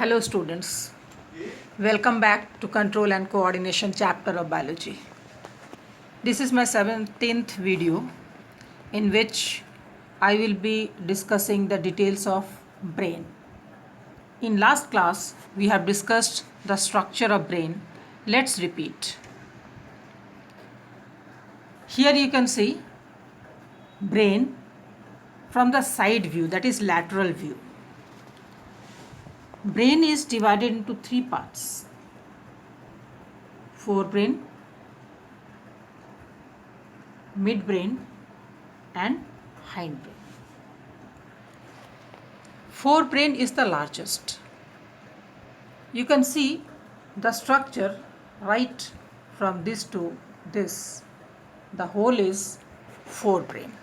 Hello students, welcome back to Control and Coordination chapter of Biology. This is my 17th video in which I will be discussing the details of brain. In last class we have discussed the structure of brain. Let's repeat. Here you can see brain from the side view, that is lateral view. Brain is divided into three parts: forebrain, midbrain and hindbrain. Forebrain is the largest. You can see the structure right from this to this. The whole is forebrain.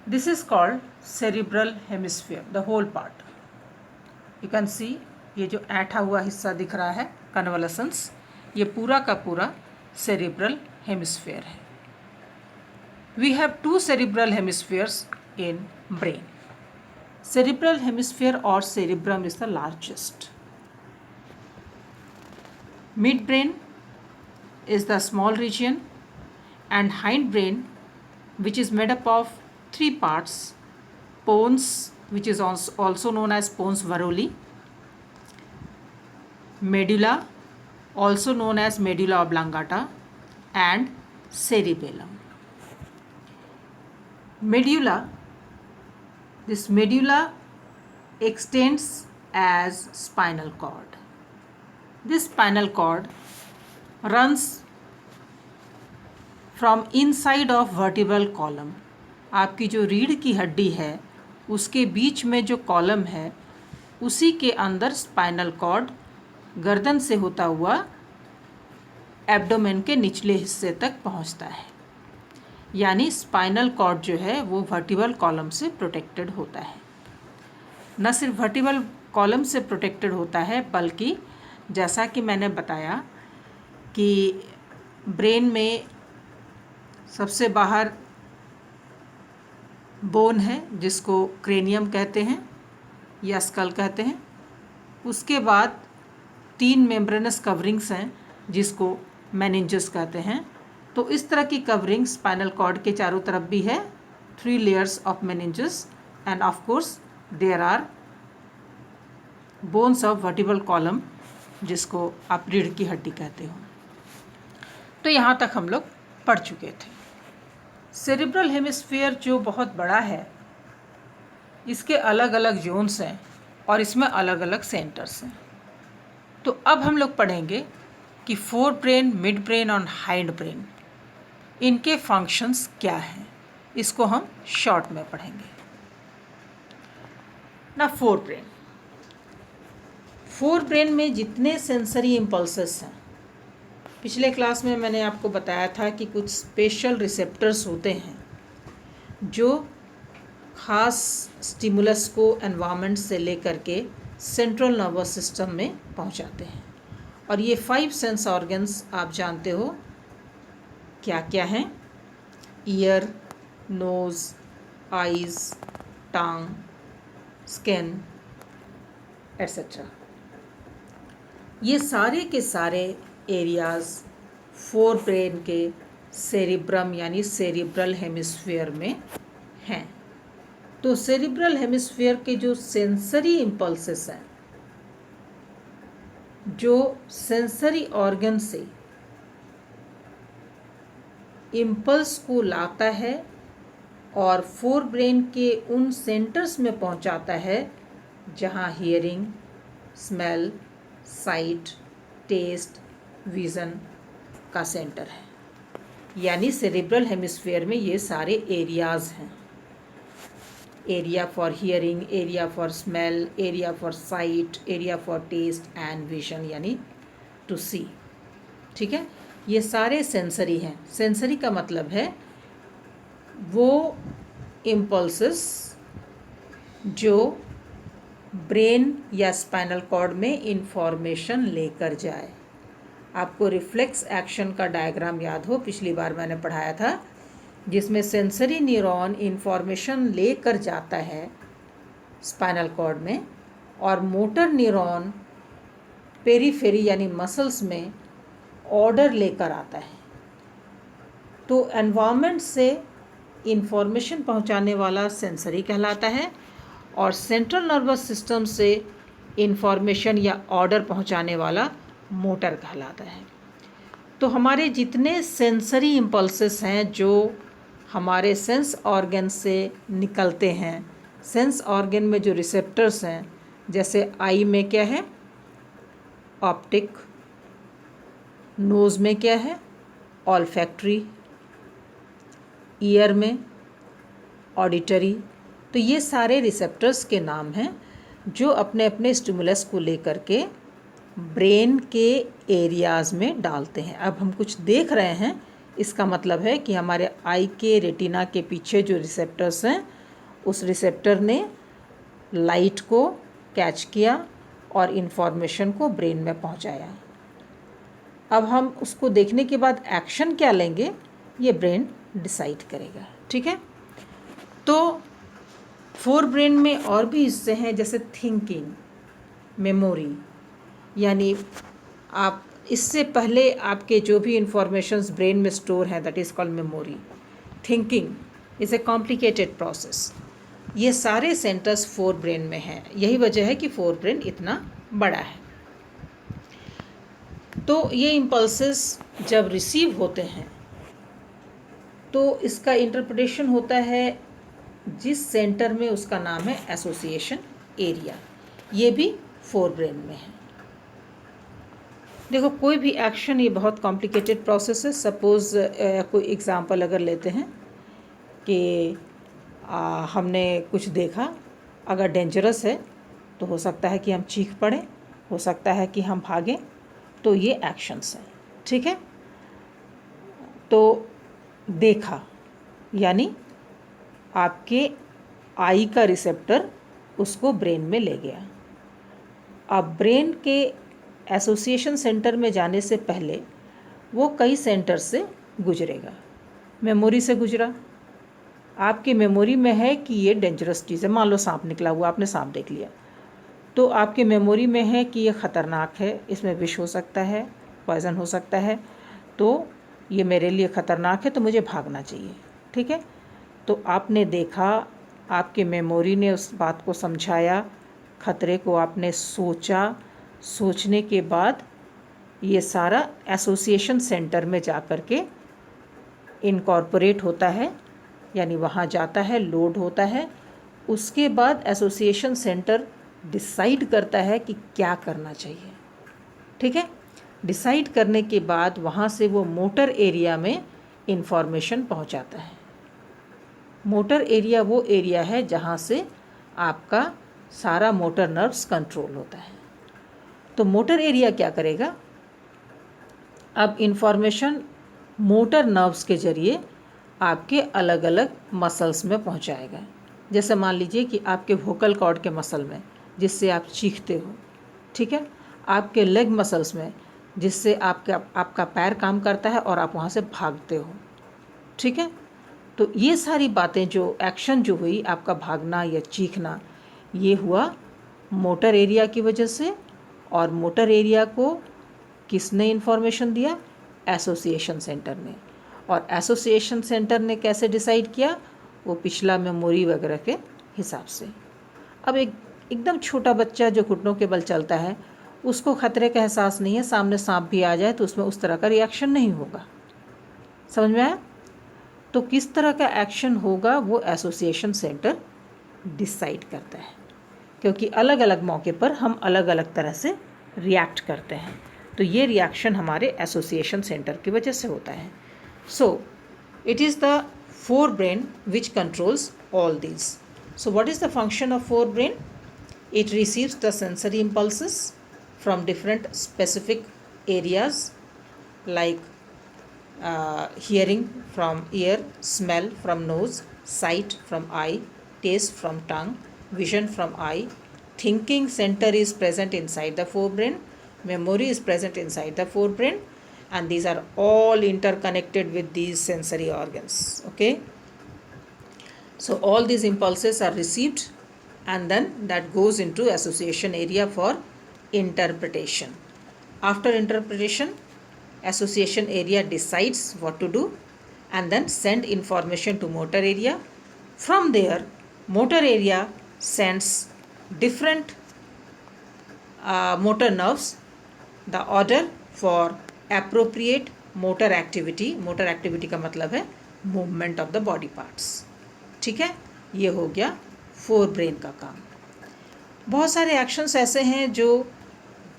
This is called cerebral hemisphere, the whole part. You can see ये जो ऐठा हुआ हिस्सा दिख रहा है कन्वलसेंस, ये पूरा का पूरा cerebral hemisphere है. We have two cerebral hemispheres in brain. Cerebral hemisphere or cerebrum is the largest. Midbrain is the small region and hindbrain, which is made up of three parts: pons, which is also known as pons varolii, medulla, also known as medulla oblongata, and cerebellum. This medulla extends as spinal cord. This spinal cord runs from inside of vertebral column. आपकी जो रीढ़ की हड्डी है उसके बीच में जो column है उसी के अंदर स्पाइनल कॉर्ड गर्दन से होता हुआ एब्डोमेन के निचले हिस्से तक पहुंचता है. यानी स्पाइनल कॉर्ड जो है वो वर्टिब्रल कॉलम से प्रोटेक्टेड होता है. न सिर्फ वर्टिब्रल कॉलम से प्रोटेक्टेड होता है बल्कि जैसा कि मैंने बताया कि ब्रेन में सबसे बाहर बोन है जिसको क्रेनियम कहते हैं या स्कल कहते हैं. उसके बाद तीन मेम्ब्रेनस कवरिंग्स हैं जिसको मेनिंजेस कहते हैं. तो इस तरह की कवरिंग स्पाइनल कॉर्ड के चारों तरफ भी है, 3 layers of meninges, and of course there are bones of vertebral column जिसको आप रीढ़ की हड्डी कहते हो. तो यहाँ तक हम लोग पढ़ चुके थे. सेरिब्रल हेमिस्फीयर जो बहुत बड़ा है, इसके अलग अलग जोन्स हैं और इसमें अलग अलग सेंटर्स हैं. तो अब हम लोग पढ़ेंगे कि फोर ब्रेन, मिड ब्रेन और हाइंड ब्रेन, इनके फंक्शंस क्या हैं. इसको हम शॉर्ट में पढ़ेंगे. ना फोर ब्रेन में जितने सेंसरी इम्पल्सेस हैं, पिछले क्लास में मैंने आपको बताया था कि कुछ स्पेशल रिसेप्टर्स होते हैं जो ख़ास स्टिमुलस को एनवायरनमेंट से लेकर के सेंट्रल नर्वस सिस्टम में पहुंचाते हैं. और ये 5 सेंस ऑर्गन्स आप जानते हो क्या क्या हैं: ईयर, नोज़, आइज़, टंग, स्किन एट्सेट्रा. ये सारे के सारे एरियाज़ फोर ब्रेन के सेरिब्रम यानी सेरिब्रल हेमिस्फीयर में हैं. तो सेरिब्रल हेमिस्फीयर के जो सेंसरी इम्पल्सेस हैं, जो सेंसरी ऑर्गन से इम्पल्स को लाता है और फोर ब्रेन के उन सेंटर्स में पहुंचाता है जहां hearing, smell, sight, taste, vision का सेंटर है. यानी सेरिब्रल हेमिस्फीयर में ये सारे एरियाज़ हैं: area for hearing, area for smell, area for sight, area for taste and vision यानी टू सी. ठीक है, ये सारे सेंसरी हैं. सेंसरी का मतलब है वो इम्पल्सेस जो ब्रेन या स्पाइनल कॉर्ड में इंफॉर्मेशन लेकर जाए. आपको रिफ्लेक्स एक्शन का डायग्राम याद हो, पिछली बार मैंने पढ़ाया था, जिसमें सेंसरी न्यूरॉन इंफॉर्मेशन लेकर जाता है स्पाइनल कॉर्ड में, और मोटर न्यूरॉन पेरीफेरी यानी मसल्स में ऑर्डर लेकर आता है। तो एनवायरनमेंट से इंफॉर्मेशन पहुंचाने वाला सेंसरी कहलाता है, और सेंट्रल नर्वस सिस्टम से इंफॉर्मेशन या ऑर्डर पहुंचाने वाला मोटर कहलाता है। तो हमारे जितने सेंसरी इम्पल्सेस हैं जो हमारे सेंस ऑर्गन से निकलते हैं, सेंस ऑर्गन में जो रिसेप्टर्स हैं, जैसे आई में क्या है, ऑप्टिक, नोज़ में क्या है, ऑल्फैक्टरी, ईयर में ऑडिटरी। तो ये सारे रिसेप्टर्स के नाम हैं जो अपने अपने स्टिमुलस को लेकर के ब्रेन के एरियाज़ में डालते हैं। अब हम कुछ देख रहे हैं, इसका मतलब है कि हमारे आई के रेटिना के पीछे जो रिसेप्टर्स हैं, उस रिसेप्टर ने लाइट को कैच किया और इन्फॉर्मेशन को ब्रेन में पहुंचाया। अब हम उसको देखने के बाद एक्शन क्या लेंगे, ये ब्रेन डिसाइड करेगा। ठीक है। तो फोर ब्रेन में और भी हिस्से हैं, जैसे थिंकिंग, मेमोरी, यानी आप इससे पहले आपके जो भी इंफॉर्मेशंस ब्रेन में स्टोर हैं, that is called memory. Thinking is a complicated process. ये सारे सेंटर्स फोर ब्रेन में हैं। यही वजह है कि फोर ब्रेन इतना बड़ा है। तो ये इम्पल्सेस जब रिसीव होते हैं तो इसका इंटरप्रिटेशन होता है जिस सेंटर में, उसका नाम है एसोसिएशन एरिया। ये भी फोर ब्रेन में है। देखो, कोई भी एक्शन ये बहुत कॉम्प्लिकेटेड प्रोसेस है। सपोज़ कोई एग्ज़ाम्पल अगर लेते हैं कि हमने कुछ देखा, अगर डेंजरस है तो हो सकता है कि हम चीख पड़ें, हो सकता है कि हम भागें। तो ये एक्शंस हैं। ठीक है। तो देखा यानी आपके आई का रिसेप्टर उसको ब्रेन में ले गया। अब ब्रेन के एसोसिएशन सेंटर में जाने से पहले वो कई सेंटर से गुजरेगा। मेमोरी से गुजरा, आपकी मेमोरी में है कि ये डेंजरस चीज़ है। मान लो सांप निकला हुआ, आपने सांप देख लिया, तो आपके मेमोरी में है कि ये ख़तरनाक है, इसमें विष हो सकता है, पॉइज़न हो सकता है, तो ये मेरे लिए ख़तरनाक है, तो मुझे भागना चाहिए। ठीक है। तो आपने देखा, आपके मेमोरी ने उस बात को समझाया, खतरे को आपने सोचा, सोचने के बाद ये सारा एसोसिएशन सेंटर में जा कर के इनकॉर्पोरेट होता है, यानी वहाँ जाता है, लोड होता है। उसके बाद एसोसिएशन सेंटर डिसाइड करता है कि क्या करना चाहिए। ठीक है। डिसाइड करने के बाद वहाँ से वो मोटर एरिया में इंफॉर्मेशन पहुँचाता है। मोटर एरिया वो एरिया है जहाँ से आपका सारा मोटर नर्व्स कंट्रोल होता है। तो मोटर एरिया क्या करेगा, अब इंफॉर्मेशन मोटर नर्व्स के ज़रिए आपके अलग अलग मसल्स में पहुँचाएगा। जैसे मान लीजिए कि आपके वोकल कॉर्ड के मसल में, जिससे आप चीखते हो। ठीक है। आपके लेग मसल्स में, जिससे आपका पैर काम करता है और आप वहाँ से भागते हो। ठीक है। तो ये सारी बातें, जो एक्शन जो हुई, आपका भागना या चीखना, ये हुआ मोटर एरिया की वजह से। और मोटर एरिया को किसने इन्फॉर्मेशन दिया, एसोसिएशन सेंटर ने। और एसोसिएशन सेंटर ने कैसे डिसाइड किया, वो पिछला मेमोरी वगैरह के हिसाब से। अब एकदम छोटा बच्चा जो घुटनों के बल चलता है, उसको खतरे का एहसास नहीं है, सामने सांप भी आ जाए तो उसमें उस तरह का रिएक्शन नहीं होगा। समझ में आया। तो किस तरह का एक्शन होगा वो एसोसिएशन सेंटर डिसाइड करता है, क्योंकि अलग अलग मौके पर हम अलग अलग तरह से रिएक्ट करते हैं। तो ये रिएक्शन हमारे एसोसिएशन सेंटर की वजह से होता है। So it is the fore brain which controls all these. So what is the function of fore brain? It receives the sensory impulses from different specific areas like hearing from ear, smell from nose, sight from eye, taste from tongue, vision from eye. Thinking center is present inside the forebrain. Memory is present inside the forebrain, and these are all interconnected with these sensory organs. Okay. So all these impulses are received and then that goes into association area for interpretation. After interpretation, association area decides what to do and then send information to motor area. From there, motor area sends different motor nerves the order for appropriate motor activity. Motor activity का मतलब है movement of the body parts. ठीक है, ये हो गया fore brain का काम. बहुत सारे एक्शंस ऐसे हैं जो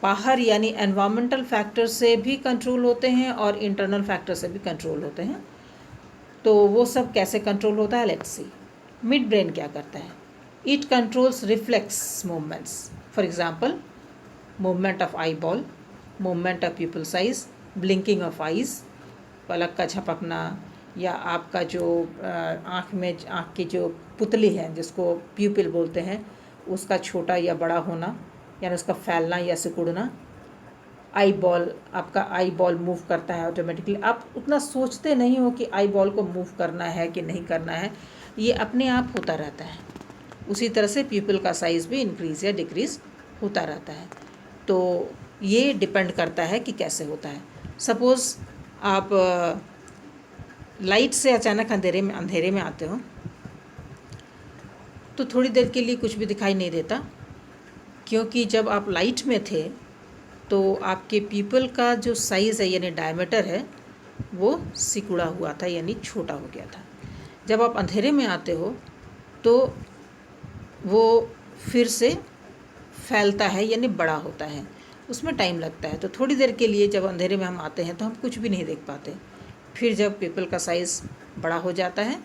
बाहर यानी एनवायरमेंटल फैक्टर से भी कंट्रोल होते हैं और इंटरनल फैक्टर से भी कंट्रोल होते हैं. तो वो सब कैसे कंट्रोल होता है, लेट्स सी. मिड ब्रेन क्या करता है? It controls reflex movements. For example, movement of eyeball, movement of pupil size, blinking of eyes, पलक का झपकना, या आपका जो आँख की जो पुतली है जिसको प्यूपिल बोलते हैं उसका छोटा या बड़ा होना, यानी उसका फैलना या सिकुड़ना. आई बॉल, आपका आई बॉल मूव करता है ऑटोमेटिकली. आप उतना सोचते नहीं हो कि आई बॉल को मूव करना है कि नहीं करना है, ये अपने आप होता रहता है. उसी तरह से प्यूपिल का साइज़ भी इंक्रीज़ या डिक्रीज़ होता रहता है. तो ये डिपेंड करता है कि कैसे होता है. सपोज़ आप लाइट से अचानक अंधेरे में आते हो तो थोड़ी देर के लिए कुछ भी दिखाई नहीं देता, क्योंकि जब आप लाइट में थे तो आपके पीपल का जो साइज़ है यानी डायमीटर है वो सिकुड़ा हुआ था यानी छोटा हो गया था. जब आप अंधेरे में आते हो तो वो फिर से फैलता है यानी बड़ा होता है. उसमें टाइम लगता है. तो थोड़ी देर के लिए जब अंधेरे में हम आते हैं तो हम कुछ भी नहीं देख पाते. फिर जब पीपल का साइज़ बड़ा हो जाता है,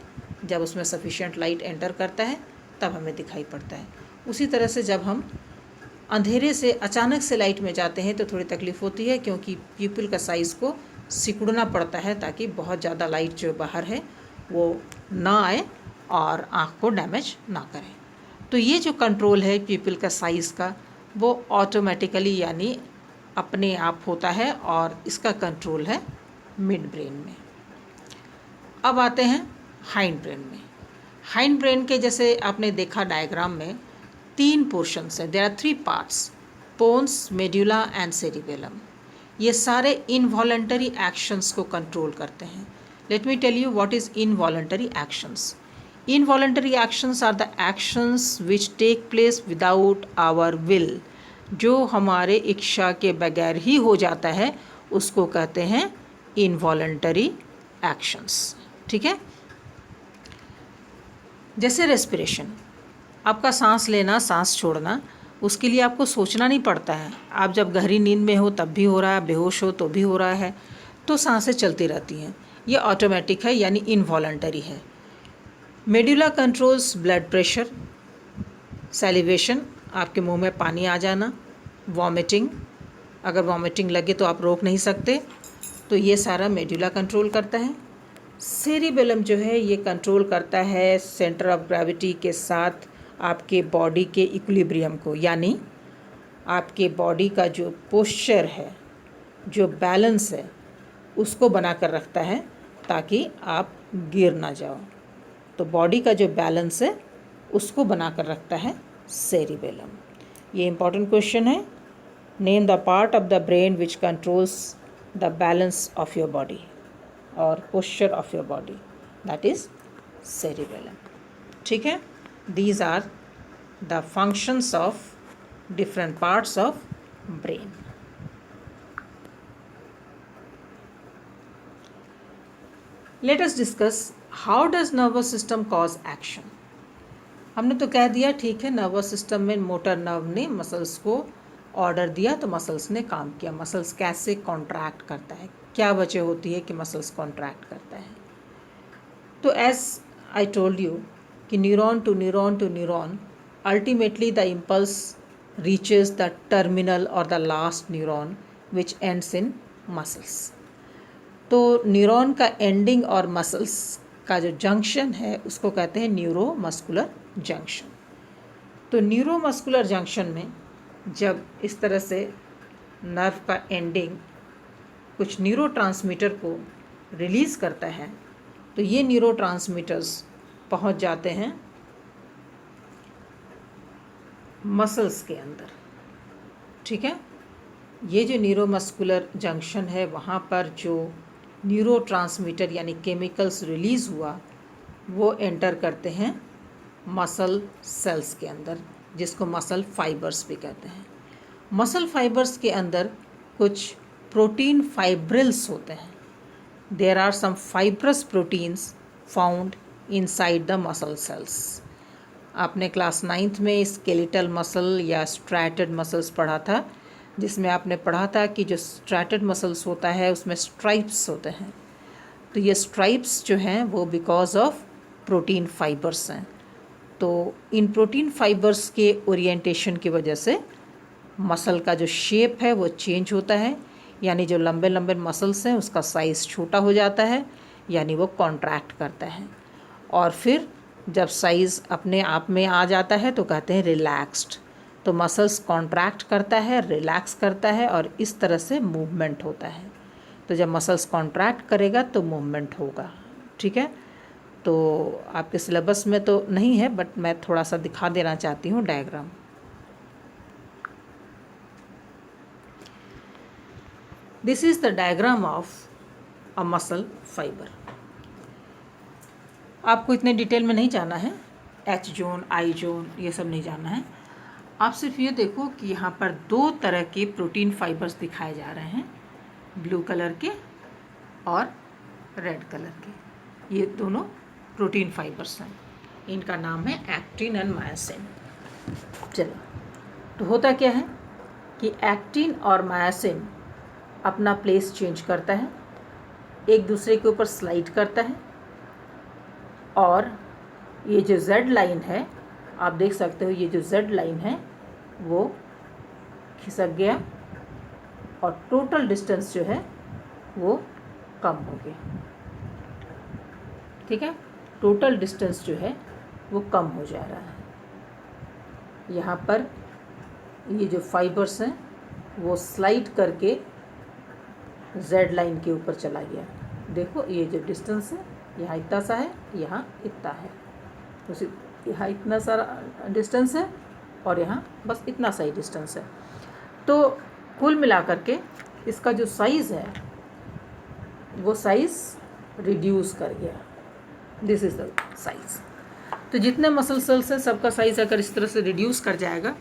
जब उसमें सफिशिएंट लाइट एंटर करता है तब हमें दिखाई पड़ता है. उसी तरह से जब हम अंधेरे से अचानक से लाइट में जाते हैं तो थोड़ी तकलीफ़ होती है, क्योंकि पीपल का साइज़ को सिकुड़ना पड़ता है ताकि बहुत ज़्यादा लाइट जो बाहर है वो ना आए और आँख को डैमेज ना करे. तो ये जो कंट्रोल है पीपल का साइज़ का वो ऑटोमेटिकली यानी अपने आप होता है और इसका कंट्रोल है मिड ब्रेन में. अब आते हैं हाइंड ब्रेन में. हाइंड ब्रेन के जैसे आपने देखा डायग्राम में 3 पोर्शंस हैं. There are 3 parts, pons, medulla and cerebellum. ये सारे इनवॉलंटरी एक्शंस को कंट्रोल करते हैं. Let me tell you what is involuntary actions. Involuntary actions are the actions which take place without our will. जो हमारे इच्छा के बगैर ही हो जाता है उसको कहते हैं इनवॉलंटरी एक्शंस. ठीक है, जैसे रेस्पिरेशन, आपका सांस लेना सांस छोड़ना, उसके लिए आपको सोचना नहीं पड़ता है. आप जब गहरी नींद में हो तब भी हो रहा है, बेहोश हो तो भी हो रहा है, तो सांसें चलती रहती हैं. ये ऑटोमेटिक है यानी इनवॉलंटरी है. Medulla controls blood pressure, salivation, आपके मुंह में पानी आ जाना, वॉमिटिंग, अगर वॉमिटिंग लगे तो आप रोक नहीं सकते, तो ये सारा मेडुला कंट्रोल करता है. सेरिबेलम जो है ये कंट्रोल करता है सेंटर ऑफ ग्रेविटी के साथ आपके बॉडी के इक्विलिब्रियम को, यानी आपके बॉडी का जो पोस्चर है, जो बैलेंस है, उसको बना कर रखता है ताकि आप गिर ना जाओ. तो बॉडी का जो बैलेंस है उसको बना कर रखता है सेरिबेलम. ये इंपॉर्टेंट क्वेश्चन है. Name the part of the brain which controls the balance of your body और posture of your body, that is cerebellum. ठीक है, these are the functions of different parts of brain. Let us discuss how does nervous system cause action. हमने तो कह दिया ठीक है, nervous system में मोटर नर्व ने मसल्स को ऑर्डर दिया तो मसल्स ने काम किया. मसल्स कैसे कॉन्ट्रैक्ट करता है, क्या वजह होती है कि मसल्स कॉन्ट्रैक्ट करता है. तो एज आई टोल्ड यू कि neuron to neuron ultimately the impulse reaches the terminal और the last neuron which ends in muscles. तो न्यूरॉन का एंडिंग और मसल्स का जो जंक्शन है उसको कहते हैं न्यूरोमस्कुलर जंक्शन. तो न्यूरोमस्कुलर जंक्शन में जब इस तरह से नर्व का एंडिंग कुछ न्यूरोट्रांसमीटर को रिलीज़ करता है तो ये न्यूरोट्रांसमीटर्स पहुंच जाते हैं मसल्स के अंदर, ठीक है। ये जो न्यूरोमस्कुलर जंक्शन है वहाँ पर जो न्यूरोट्रांसमीटर यानी केमिकल्स रिलीज़ हुआ वो एंटर करते हैं मसल सेल्स के अंदर, जिसको मसल फाइबर्स भी कहते हैं। मसल फाइबर्स के अंदर कुछ प्रोटीन फाइब्रिल्स होते हैं। There are some fibrous proteins found inside the muscle cells. आपने क्लास 9th में स्केलेटल मसल या स्ट्रैटेड मसल्स पढ़ा था, जिसमें आपने पढ़ा था कि जो स्ट्रैटेड मसल्स होता है उसमें स्ट्राइप्स होते हैं। तो ये स्ट्राइप्स जो हैं वो बिकॉज ऑफ प्रोटीन फाइबर्स हैं। तो इन प्रोटीन फाइबर्स के ओरिएंटेशन की वजह से मसल का जो शेप है वो चेंज होता है, यानी जो लंबे लंबे मसल्स हैं उसका साइज़ छोटा हो जाता है, यानी वो कॉन्ट्रैक्ट करता है। और फिर जब साइज़ अपने आप में आ जाता है तो कहते हैं रिलैक्स्ड। तो मसल्स कॉन्ट्रैक्ट करता है, रिलैक्स करता है और इस तरह से मूवमेंट होता है। तो जब मसल्स कॉन्ट्रैक्ट करेगा तो मूवमेंट होगा, ठीक है। तो आपके सिलेबस में तो नहीं है, बट मैं थोड़ा सा दिखा देना चाहती हूँ diagram. This is the diagram of a muscle fibre. आपको इतने डिटेल में नहीं जाना है, एच जोन, आई जोन ये सब नहीं जाना है। आप सिर्फ ये देखो कि यहाँ पर दो तरह के प्रोटीन फाइबर्स दिखाए जा रहे हैं, ब्लू कलर के और रेड कलर के। ये दोनों प्रोटीन फाइबर्स हैं, इनका नाम है एक्टिन एंड मायोसिन। चलो, तो होता क्या है कि एक्टिन और मायोसिन अपना प्लेस चेंज करता है, एक दूसरे के ऊपर स्लाइड करता है, और ये जो जेड लाइन है आप देख सकते हो, ये जो जेड लाइन है वो खिसक गया और टोटल डिस्टेंस जो है वो कम हो गया, ठीक है। टोटल डिस्टेंस जो है वो कम हो जा रहा है। यहाँ पर ये जो फाइबर्स हैं वो स्लाइड करके जेड लाइन के ऊपर चला गया। देखो ये जो डिस्टेंस है यहाँ इतना सा है, यहाँ इतना है, उसी यहाँ इतना सारा डिस्टेंस है और यहाँ बस इतना सा ही डिस्टेंस है। तो कुल मिलाकर के इसका जो साइज़ है वो साइज़ रिड्यूस कर गया। This is the size. तो जितने मसल सेल्स हैं सबका साइज़ अगर इस तरह से रिड्यूस कर जाएगा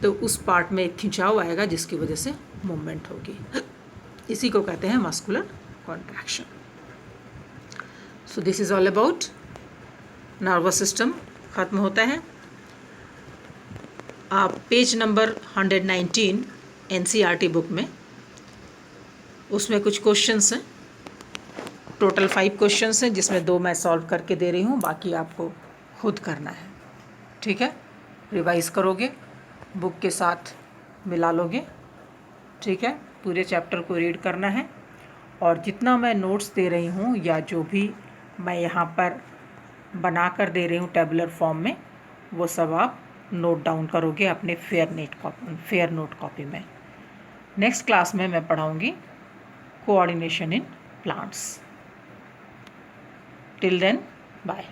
तो उस पार्ट में एक खिंचाव आएगा जिसकी वजह से मूवमेंट होगी। इसी को कहते हैं muscular contraction. So this is all about nervous system. ख़त्म होता है। आप पेज नंबर 119 NCERT बुक में, उसमें कुछ क्वेश्चंस हैं, टोटल 5 क्वेश्चंस हैं जिसमें 2 मैं सॉल्व करके दे रही हूँ, बाकी आपको खुद करना है, ठीक है। रिवाइज़ करोगे, बुक के साथ मिला लोगे, ठीक है। पूरे चैप्टर को रीड करना है और जितना मैं नोट्स दे रही हूँ या जो भी मैं यहाँ पर बना कर दे रही हूँ टेबुलर फॉर्म में, वो सब आप नोट डाउन करोगे अपने फेयर नोट कॉपी में। नेक्स्ट क्लास में मैं पढ़ाऊँगी coordination in plants. Till then bye.